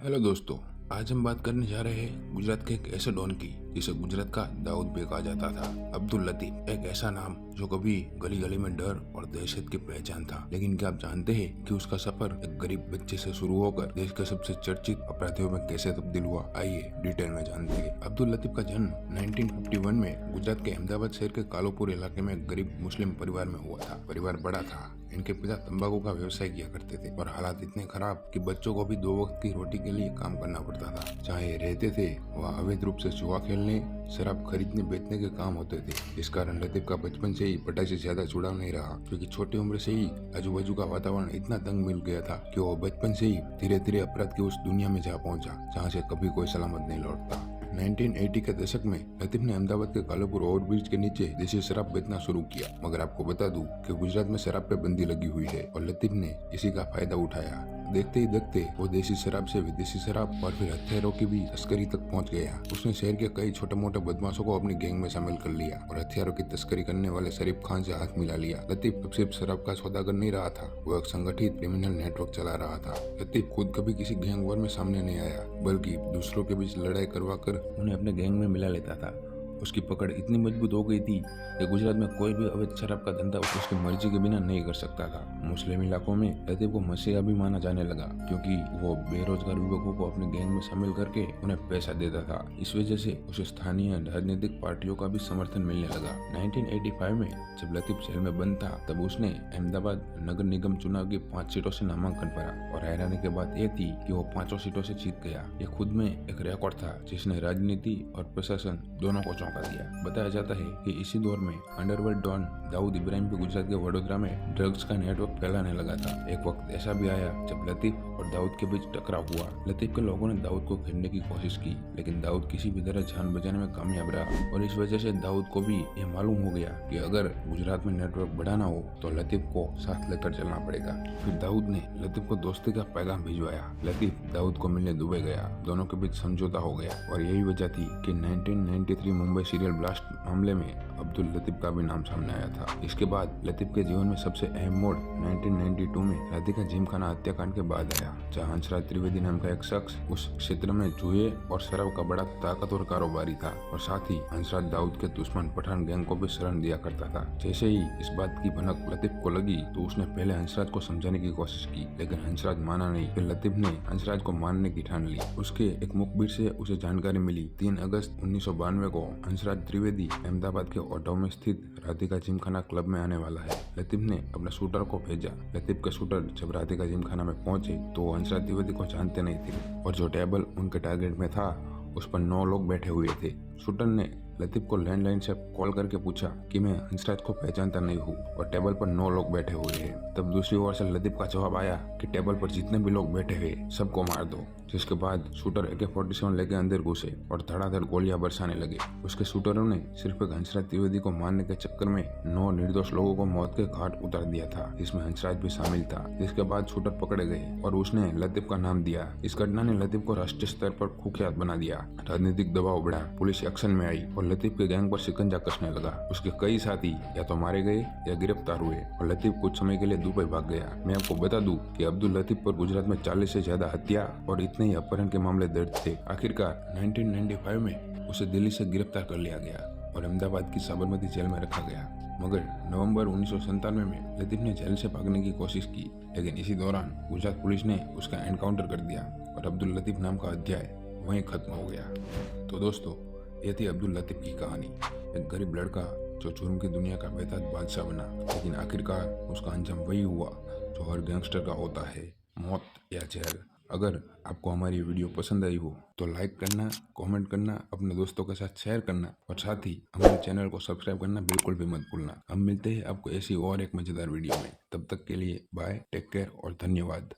Hello दोस्तों। आज हम बात करने जा रहे हैं गुजरात के एक ऐसे डॉन की जिसे गुजरात का दाऊद भी कहा जाता था। अब्दुल लतीफ एक ऐसा नाम जो कभी गली गली में डर और दहशत की पहचान था, लेकिन क्या आप जानते हैं कि उसका सफर एक गरीब बच्चे से शुरू होकर देश के सबसे चर्चित अपराधियों में कैसे तब्दील हुआ। आइए डिटेल में जानते हैं। अब्दुल लतीफ का जन्म 1951 में गुजरात के अहमदाबाद शहर के कालोपुर इलाके में एक गरीब मुस्लिम परिवार में हुआ था। परिवार बड़ा था। इनके पिता तंबाकू का व्यवसाय किया करते थे और हालात इतने खराब कि बच्चों को भी 2 वक्त की रोटी के लिए काम करना पड़ता था। जहाँ रहते थे वहाँ अवैध रूप से जुआ खेलने, शराब खरीदने बेचने के काम होते थे। इस कारण लतीफ का बचपन से ही पढ़ाई से ज्यादा जुड़ाव नहीं रहा, क्योंकि छोटी उम्र से ही आजू बाजू का वातावरण इतना तंग मिल गया था कि वो बचपन से ही धीरे धीरे अपराध की उस दुनिया में जा पहुंचा जहाँ से कभी कोई सलामत नहीं लौटता। 1980 के दशक में लतीफ ने अहमदाबाद के कालोपुर ओवरब्रिज के नीचे देसी शराब बेचना शुरू किया। मगर आपको बता दूं कि गुजरात में शराब पे बंदी लगी हुई है और लतीफ ने इसी का फायदा उठाया। देखते ही देखते वो देसी शराब से विदेशी शराब और फिर हथियारों की भी तस्करी तक पहुंच गया। उसने शहर के कई छोटे मोटे बदमाशों को अपनी गैंग में शामिल कर लिया और हथियारों की तस्करी करने वाले शरीफ खान से हाथ मिला लिया। लतीफ अब सिर्फ शराब का सौदागर नहीं रहा था, वो एक संगठित क्रिमिनल नेटवर्क चला रहा था। लतीफ खुद कभी किसी गैंग वॉर में सामने नहीं आया, बल्कि दूसरों के बीच लड़ाई करवा कर उन्हें अपने गैंग में मिला लेता था। उसकी पकड़ इतनी मजबूत हो गई थी कि गुजरात में कोई भी अवैध शराब का धंधा उसकी मर्जी के बिना नहीं कर सकता था। मुस्लिम इलाकों में लतीफ को मसीहा भी माना जाने लगा, क्योंकि वो बेरोजगार युवकों को अपने गैंग में शामिल करके उन्हें पैसा देता था। इस वजह से उसे स्थानीय राजनीतिक पार्टियों का भी समर्थन मिलने लगा। 1985 में जब लतीफ जेल में बंद था, तब उसने अहमदाबाद नगर निगम चुनाव की 5 सीटों से नामांकन भरा और हैरानी की बात यह थी कि वो 5 सीटों से जीत गया। ये खुद में एक रिकॉर्ड था जिसने राजनीति और प्रशासन दोनों को चौंका दिया। बताया जाता है कि इसी दौर में अंडरवर्ल्ड डॉन दाऊद इब्राहिम भी गुजरात के वडोदरा में ड्रग्स का नेटवर्क फैलाने लगा था। एक वक्त ऐसा भी आया जब लतीफ और दाऊद के बीच टकराव हुआ। लतीफ के लोगों ने दाऊद को घेरने की कोशिश की, लेकिन दाऊद किसी भी तरह जान बचाने में कामयाब रहा और इस वजह से दाऊद को भी ये मालूम हो गया कि अगर गुजरात में नेटवर्क बढ़ाना हो तो लतीफ को साथ लेकर चलना पड़ेगा। फिर दाऊद ने लतीफ को दोस्ती का पैगाम भिजवाया। लतीफ दाऊद को मिलने दुबई गया। दोनों के बीच समझौता हो गया और यही वजह थी कि 1993 मुंबई सीरियल ब्लास्ट मामले में अब्दुल लतीफ का भी नाम सामने आया था। इसके बाद लतीफ के जीवन में सबसे अहम मोड़ 1992 में राधिका जिमखाना हत्याकांड के बाद आया, जहां हंसराज त्रिवेदी नाम का एक शख्स उस क्षेत्र में जुए और शराब का बड़ा ताकतवर कारोबारी था और साथ ही हंसराज दाऊद के दुश्मन पठान गैंग को भी शरण दिया करता था। जैसे ही इस बात की भनक लतीफ को लगी तो उसने पहले हंसराज को समझाने की कोशिश की, लेकिन हंसराज माना नहीं। फिर लतीफ ने हंसराज को मारने की ठान ली। उसके एक मुखबिर से उसे जानकारी मिली। 3 अगस्त 1992 को हंसराज त्रिवेदी अहमदाबाद के ऑटो में स्थित राधिका जिमखाना क्लब में आने वाला है। लतीफ ने अपने शूटर को भेजा। लतीफ के शूटर जब राधिका जिमखाना में पहुंचे तो हंसराज त्रिवेदी को जानते नहीं थे और जो टेबल उनके टारगेट में था उस पर 9 लोग बैठे हुए थे। शूटर ने लतीफ को लैंडलाइन से कॉल करके पूछा कि मैं हंसराज को पहचानता नहीं हूँ और टेबल पर 9 लोग बैठे हुए हैं। तब दूसरी ओर से लतीफ का जवाब आया कि टेबल पर जितने भी लोग बैठे हैं सबको मार दो। जिसके बाद शूटर AK-47 लेके अंदर घुसे और धड़ाधड़ गोलियां बरसाने लगे। उसके शूटरों ने सिर्फ एक हंसराज त्रिवेदी को मारने के चक्कर में 9 निर्दोष लोगों को मौत के घाट उतार दिया था, जिसमें हंसराज भी शामिल था। जिसके बाद शूटर पकड़े गए और उसने लतीफ का नाम दिया। इस घटना ने लतीफ को राष्ट्रीय स्तर पर कुख्यात बना दिया। राजनीतिक दबाव बढ़ा, पुलिस एक्शन में आई और लतीफ के गैंग पर शिकंजा कसने लगा। उसके कई साथी या तो मारे गए या गिरफ्तार हुए और लतीफ कुछ समय के लिए दुबई भाग गया। मैं आपको बता दूं कि अब्दुल लतीफ पर गुजरात में 40 से ज्यादा हत्या और इतने ही अपहरण के मामले दर्ज थे। आखिरकार 1995 में उसे दिल्ली से गिरफ्तार कर लिया गया और अहमदाबाद की साबरमती जेल में रखा गया। मगर नवंबर 1997 में लतीफ ने जेल से भागने की कोशिश की, लेकिन इसी दौरान गुजरात पुलिस ने उसका एनकाउंटर कर दिया और अब्दुल लतीफ नाम का अध्याय वहीं खत्म हो गया। तो दोस्तों, ये थी अब्दुल लतीफ की कहानी। एक गरीब लड़का जो जुर्म की दुनिया का बेताज बादशाह बना, लेकिन आखिरकार उसका अंजाम वही हुआ जो हर गैंगस्टर का होता है, मौत या जेल। अगर आपको हमारी वीडियो पसंद आई हो तो लाइक करना, कमेंट करना, अपने दोस्तों के साथ शेयर करना और साथ ही हमारे चैनल को सब्सक्राइब करना बिल्कुल भी मत भूलना। हम मिलते हैं आपको ऐसी और एक मजेदार वीडियो में। तब तक के लिए बाय, टेक केयर और धन्यवाद।